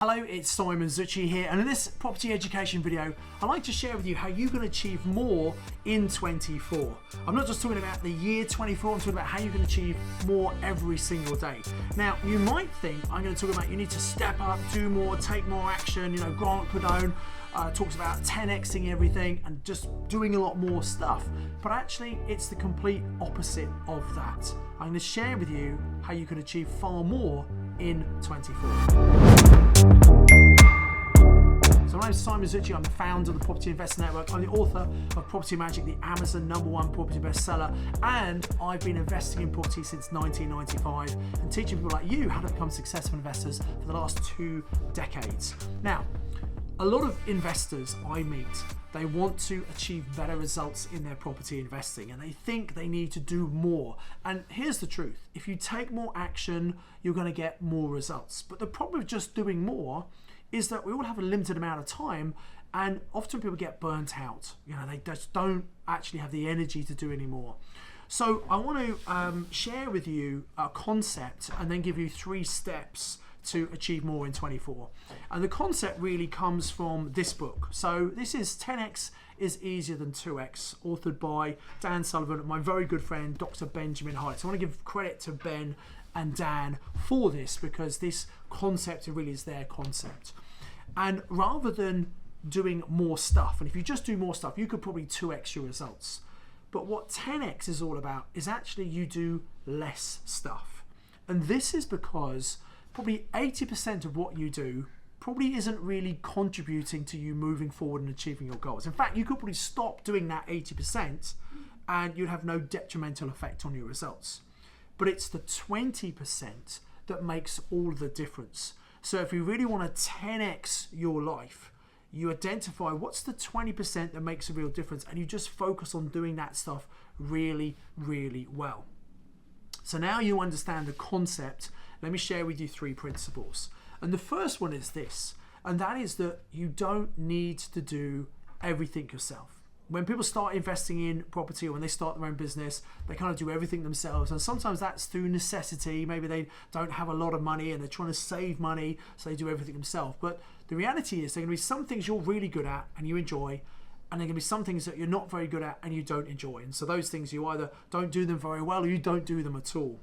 Hello, it's Simon Zutshi here, and in this property education video, I'd like to share with you how you can achieve more in 24. I'm not just talking about the year 24, I'm talking about how you can achieve more every single day. Now, you might think I'm going to talk about you need to step up, do more, take more action. Grant Cardone talks about 10xing everything and just doing a lot more stuff. But actually, it's the complete opposite of that. I'm going to share with you how you can achieve far more in 24. So my name is Simon Zutshi, I'm the founder of the Property Investor Network. I'm the author of Property Magic, the Amazon #1 property bestseller, and I've been investing in property since 1995 and teaching people like you how to become successful investors for the last 2 decades. Now, a lot of investors I meet, they want to achieve better results in their property investing and they think they need to do more. And here's the truth, if you take more action, you're going to get more results. But the problem with just doing more is that we all have a limited amount of time, and often people get burnt out. They just don't actually have the energy to do any more. So I want to share with you a concept and then give you 3 steps to achieve more in 24. And the concept really comes from this book. So this is 10x is easier than 2x, authored by Dan Sullivan and my very good friend Dr. Benjamin Hyatt. So I want to give credit to Ben and Dan for this, because this concept really is their concept. And rather than doing more stuff, and if you just do more stuff, you could probably 2x your results. But what 10x is all about is actually you do less stuff. And this is because probably 80% of what you do probably isn't really contributing to you moving forward and achieving your goals. In fact, you could probably stop doing that 80% and you'd have no detrimental effect on your results. But it's the 20% that makes all the difference. So if you really want to 10x your life, you identify what's the 20% that makes a real difference, and you just focus on doing that stuff really, really well. So now you understand the concept. Let me share with you 3 principles. And the first one is this, and that is that you don't need to do everything yourself. When people start investing in property, or when they start their own business, they kind of do everything themselves. And sometimes that's through necessity. Maybe they don't have a lot of money and they're trying to save money, so they do everything themselves. But the reality is there are going to be some things you're really good at and you enjoy, and there are going to be some things that you're not very good at and you don't enjoy. And so those things, you either don't do them very well or you don't do them at all.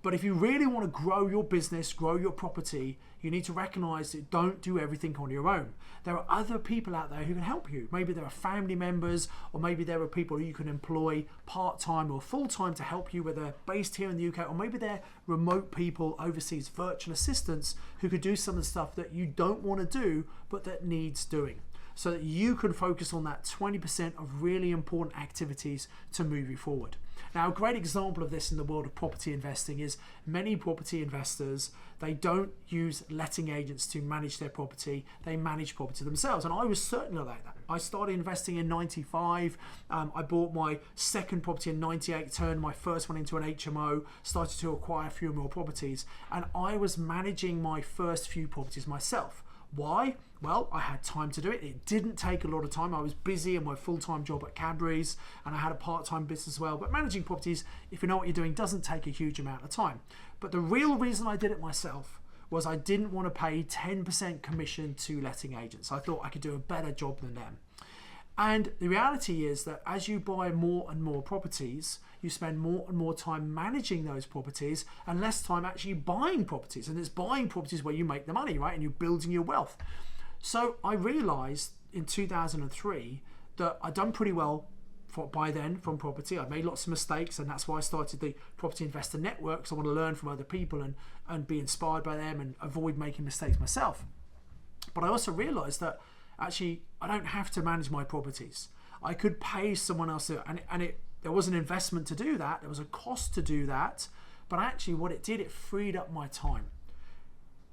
But if you really want to grow your business, grow your property, you need to recognize that don't do everything on your own. There are other people out there who can help you. Maybe there are family members, or maybe there are people who you can employ part-time or full-time to help you, whether they're based here in the UK, or maybe they're remote people overseas, virtual assistants who could do some of the stuff that you don't want to do, but that needs doing, so that you can focus on that 20% of really important activities to move you forward. Now, a great example of this in the world of property investing is many property investors, they don't use letting agents to manage their property, they manage property themselves. And I was certainly like that. I started investing in 95, I bought my second property in 98, turned my first one into an HMO, started to acquire a few more properties, and I was managing my first few properties myself. Why? Well, I had time to do it. It didn't take a lot of time. I was busy in my full-time job at Cadbury's and I had a part-time business as well. But managing properties, if you know what you're doing, doesn't take a huge amount of time. But the real reason I did it myself was I didn't want to pay 10% commission to letting agents. I thought I could do a better job than them. And the reality is that as you buy more and more properties, you spend more and more time managing those properties and less time actually buying properties. And it's buying properties where you make the money, right? And you're building your wealth. So I realized in 2003 that I'd done pretty well by then from property. I'd made lots of mistakes, and that's why I started the Property Investor Network, because I want to learn from other people and be inspired by them and avoid making mistakes myself. But I also realized that actually I don't have to manage my properties. I could pay someone else to, and there was an investment to do that, there was a cost to do that, but actually what it did, it freed up my time.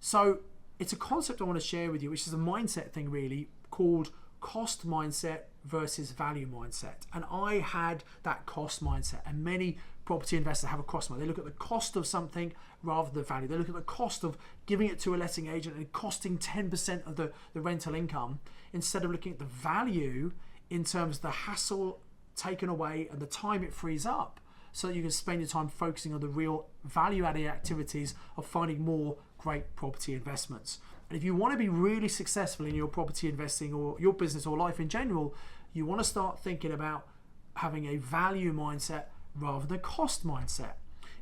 So it's a concept I want to share with you, which is a mindset thing really, called cost mindset versus value mindset. And I had that cost mindset, and many property investors have a cost mindset. They look at the cost of something rather than the value. They look at the cost of giving it to a letting agent and costing 10% of the rental income, instead of looking at the value in terms of the hassle taken away and the time it frees up, so that you can spend your time focusing on the real value-added activities of finding more great property investments. And if you want to be really successful in your property investing or your business or life in general, you want to start thinking about having a value mindset rather than cost mindset.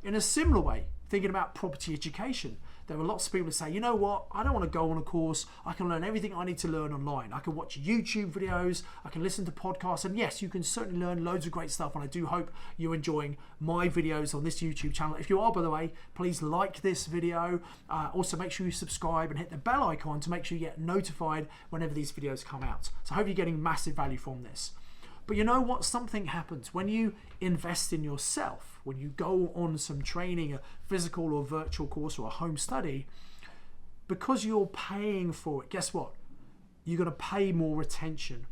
In a similar way, thinking about property education, there are lots of people who say, you know what, I don't want to go on a course. I can learn everything I need to learn online. I can watch YouTube videos, I can listen to podcasts, and yes, you can certainly learn loads of great stuff, and I do hope you're enjoying my videos on this YouTube channel. If you are, by the way, please like this video. Also make sure you subscribe and hit the bell icon to make sure you get notified whenever these videos come out. So I hope you're getting massive value from this. But you know what? Something happens when you invest in yourself, when you go on some training, a physical or virtual course or a home study, because you're paying for it, guess what? You're going to pay more attention,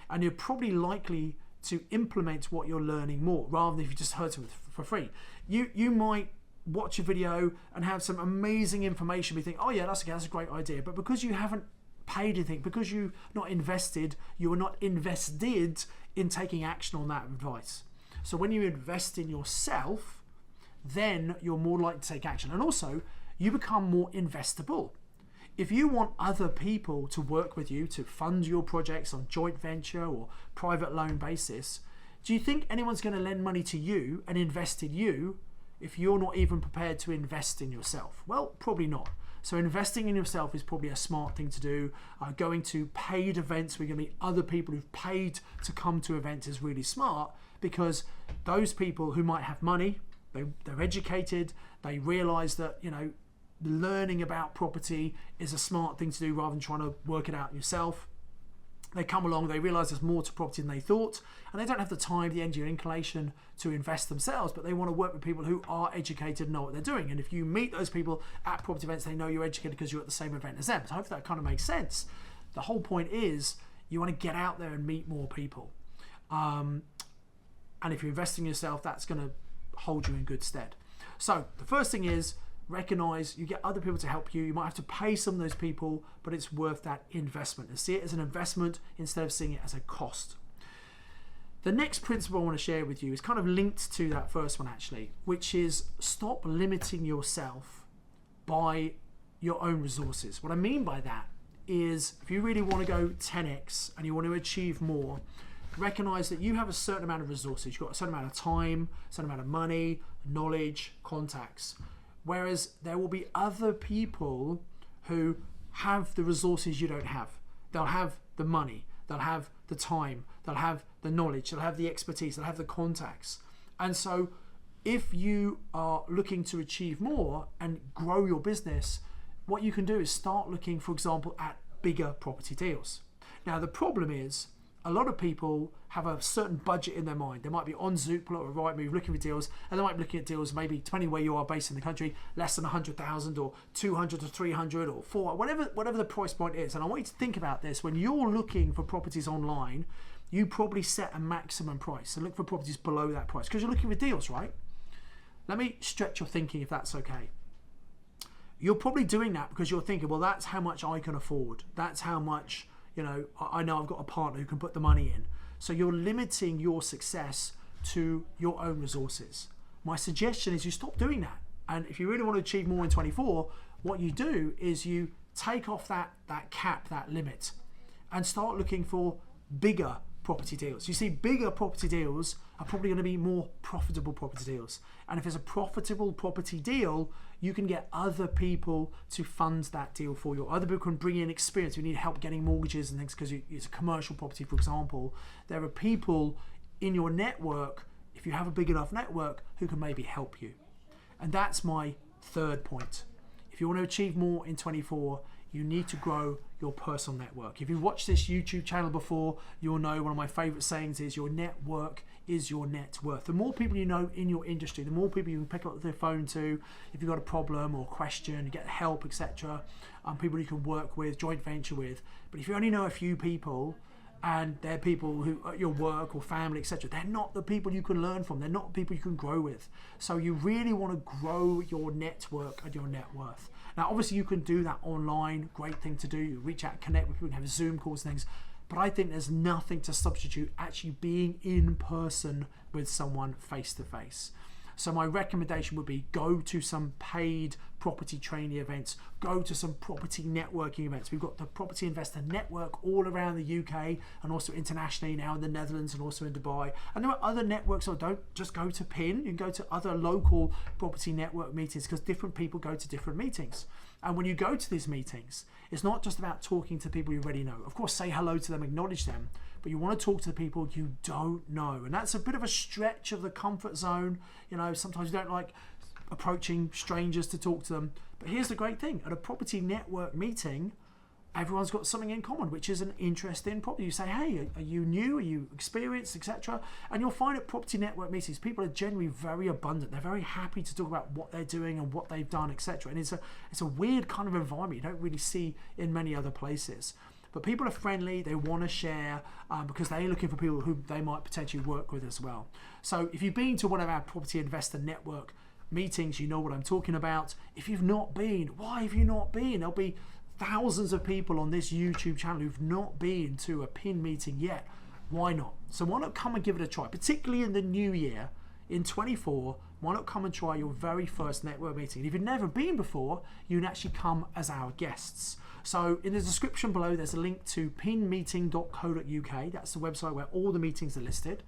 and you're probably likely to implement what you're learning more rather than if you just heard something for free. You might watch a video and have some amazing information. You think, oh yeah, that's a great idea. But because you haven't paid anything, because you're not invested, you are not invested in taking action on that advice. So when you invest in yourself, then you're more likely to take action. And also, you become more investable. If you want other people to work with you to fund your projects on joint venture or private loan basis, do you think anyone's going to lend money to you and invest in you if you're not even prepared to invest in yourself? Well, probably not. So investing in yourself is probably a smart thing to do. Going to paid events where you're going to meet other people who've paid to come to events is really smart, because those people who might have money, they're educated, they realize that, you know, learning about property is a smart thing to do rather than trying to work it out yourself. They come along, they realize there's more to property than they thought, and they don't have the time, the energy, or inclination to invest themselves, but they want to work with people who are educated and know what they're doing. And if you meet those people at property events, they know you're educated because you're at the same event as them. So I hope that kind of makes sense. The whole point is you want to get out there and meet more people. And if you're investing in yourself, that's going to hold you in good stead. So the first thing is, recognize you get other people to help you. You might have to pay some of those people, but it's worth that investment, and see it as an investment instead of seeing it as a cost. The next principle I want to share with you is kind of linked to that first one actually, which is stop limiting yourself by your own resources. What I mean by that is, if you really want to go 10x and you want to achieve more, recognize that you have a certain amount of resources. You've got a certain amount of time, a certain amount of money, knowledge, contacts. Whereas there will be other people who have the resources you don't have. They'll have the money, they'll have the time, they'll have the knowledge, they'll have the expertise, they'll have the contacts. And so if you are looking to achieve more and grow your business, what you can do is start looking, for example, at bigger property deals. Now the problem is, a lot of people have a certain budget in their mind. They might be on Zoopla or Rightmove looking for deals, and they might be looking at deals maybe, depending where you are based in the country, less than 100,000 or 200 to 300 or 400, whatever the price point is. And I want you to think about this. When you're looking for properties online, you probably set a maximum price. So look for properties below that price because you're looking for deals, right? Let me stretch your thinking if that's okay. You're probably doing that because you're thinking, well, that's how much I can afford. That's how much, you know I've got a partner who can put the money in. So you're limiting your success to your own resources. My suggestion is you stop doing that. And if you really want to achieve more in 24, what you do is you take off that cap, that limit, and start looking for bigger property deals. You see, bigger property deals are probably going to be more profitable property deals. And if it's a profitable property deal, you can get other people to fund that deal for you. Other people can bring in experience. You need help getting mortgages and things because it's a commercial property, for example. There are people in your network, if you have a big enough network, who can maybe help you. And that's my third point. If you want to achieve more in 24, you need to grow your personal network. If you've watched this YouTube channel before, you'll know one of my favorite sayings is your network is your net worth. The more people you know in your industry, the more people you can pick up the phone to if you've got a problem or question, you get help, etc. People you can work with, joint venture with. But if you only know a few people and they're people who at your work or family, etc., they're not the people you can learn from. They're not people you can grow with. So you really want to grow your network and your net worth. Now, obviously, you can do that online. Great thing to do. You reach out, connect with people, have Zoom calls and things. But I think there's nothing to substitute actually being in person with someone face to face. So my recommendation would be go to some paid property training events, go to some property networking events. We've got the Property Investor Network all around the UK and also internationally now in the Netherlands and also in Dubai. And there are other networks, so don't just go to PIN, you can go to other local property network meetings because different people go to different meetings. And when you go to these meetings, it's not just about talking to people you already know. Of course, say hello to them, acknowledge them, but you want to talk to the people you don't know. And that's a bit of a stretch of the comfort zone. You know, sometimes you don't like approaching strangers to talk to them. But here's the great thing. At a property network meeting, everyone's got something in common, which is an interest in property. You say, hey, are you new? Are you experienced, etc.? And you'll find at property network meetings, people are generally very abundant. They're very happy to talk about what they're doing and what they've done, etc. And it's a weird kind of environment you don't really see in many other places. But people are friendly, they want to share because they're looking for people who they might potentially work with as well. So if you've been to one of our Property Investor Network meetings, you know what I'm talking about. If you've not been, why have you not been? There'll be thousands of people on this YouTube channel who've not been to a PIN meeting yet. Why not? So why not come and give it a try, particularly in the new year, in 24, why not come and try your very first network meeting? And if you've never been before, you can actually come as our guests. So in the description below, there's a link to pinmeeting.co.uk. That's the website where all the meetings are listed.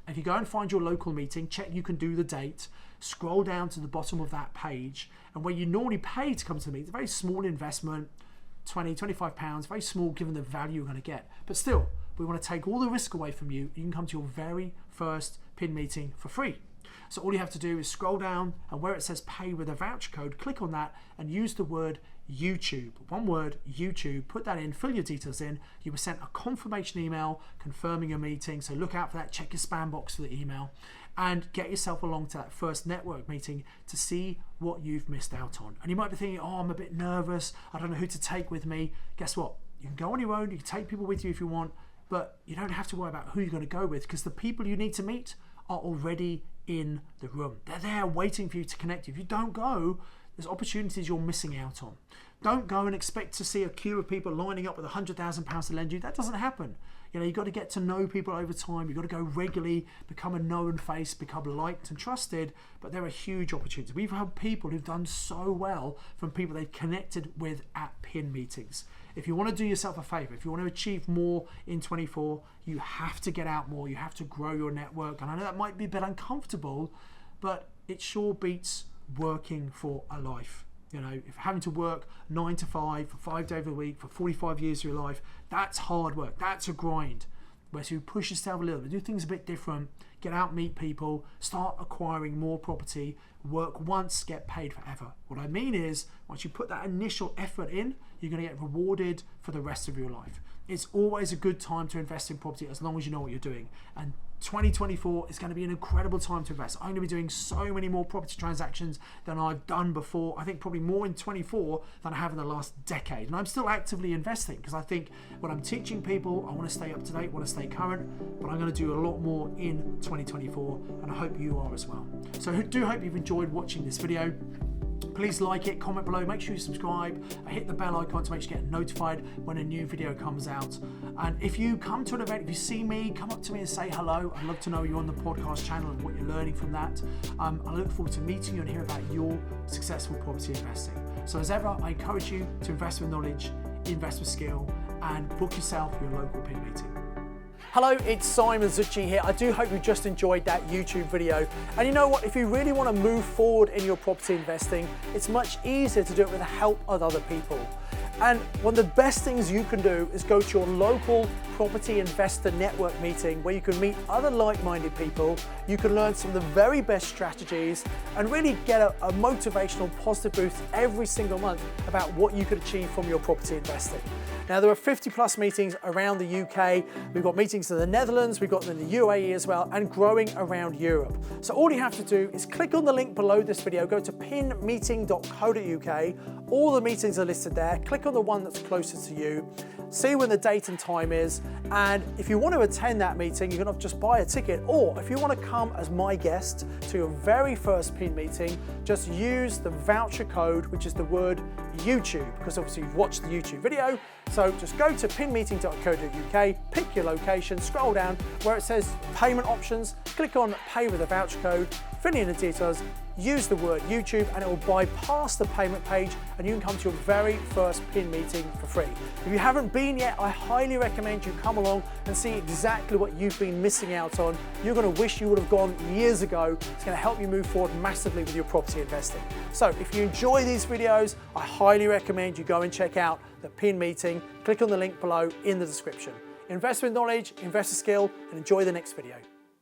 If you go and find your local meeting, check you can do the date, scroll down to the bottom of that page, and where you normally pay to come to the meeting, it's a very small investment, £20, £25, very small given the value you're going to get. But still, we want to take all the risk away from you. You can come to your very first PIN meeting for free. So all you have to do is scroll down, and where it says pay with a voucher code, click on that and use the word YouTube. One word, YouTube. Put that in, fill your details in. You were sent a confirmation email confirming your meeting. So look out for that. Check your spam box for the email and get yourself along to that first network meeting to see what you've missed out on. And you might be thinking, oh, I'm a bit nervous. I don't know who to take with me. Guess what? You can go on your own. You can take people with you if you want, but you don't have to worry about who you're going to go with because the people you need to meet are already in the room. They're there waiting for you to connect. If you don't go, there's opportunities you're missing out on. Don't go and expect to see a queue of people lining up with £100,000 to lend you. That doesn't happen. You know, you've got to get to know people over time. You've got to go regularly, become a known face, become liked and trusted. But there are huge opportunities. We've had people who've done so well from people they've connected with at PIN meetings. If you want to do yourself a favor, if you want to achieve more in 24, you have to get out more. You have to grow your network. And I know that might be a bit uncomfortable, but it sure beats working for a life. You know, if having to work 9 to 5 for 5 days a week for 45 years of your life, that's hard work. That's a grind. Whereas you push yourself a little bit, do things a bit different, get out, meet people, start acquiring more property, work once, get paid forever. What I mean is, once you put that initial effort in, you're going to get rewarded for the rest of your life. It's always a good time to invest in property as long as you know what you're doing. And 2024 is going to be an incredible time to invest. I'm going to be doing so many more property transactions than I've done before. I think probably more in 24 than I have in the last decade. And I'm still actively investing because I think when I'm teaching people, I want to stay up to date, want to stay current, but I'm going to do a lot more in 2024, and I hope you are as well. So I do hope you've enjoyed watching this video. Please like it, comment below, make sure you subscribe, hit the bell icon to make sure you get notified when a new video comes out. And if you come to an event, if you see me, come up to me and say hello. I'd love to know you're on the podcast channel and what you're learning from that. I look forward to meeting you and hear about your successful property investing. So as ever, I encourage you to invest with knowledge, invest with skill, and book yourself your local PIN meeting. Hello, it's Simon Zutshi here. I do hope you just enjoyed that YouTube video. And you know what? If you really want to move forward in your property investing, it's much easier to do it with the help of other people. And one of the best things you can do is go to your local property investor network meeting where you can meet other like-minded people. You can learn some of the very best strategies and really get a motivational, positive boost every single month about what you could achieve from your property investing. Now, there are 50 plus meetings around the UK. We've got meetings in the Netherlands, we've got them in the UAE as well, and growing around Europe. So all you have to do is click on the link below this video, go to pinmeeting.co.uk. All the meetings are listed there. Click on the one that's closest to you, see when the date and time is, and if you want to attend that meeting, you're going to just buy a ticket, or if you want to come as my guest to your very first PIN meeting, just use the voucher code, which is the word YouTube, because obviously you've watched the YouTube video. So just go to pinmeeting.co.uk, pick your location, scroll down where it says payment options, click on pay with a voucher code, fill in the details, use the word YouTube, and it will bypass the payment page and you can come to your very first PIN meeting for free. If you haven't been yet, I highly recommend you come along and see exactly what you've been missing out on. You're going to wish you would have gone years ago. It's going to help you move forward massively with your property investing. So if you enjoy these videos, I highly recommend you go and check out the PIN meeting. Click on the link below in the description. Invest with knowledge, invest with skill, and enjoy the next video.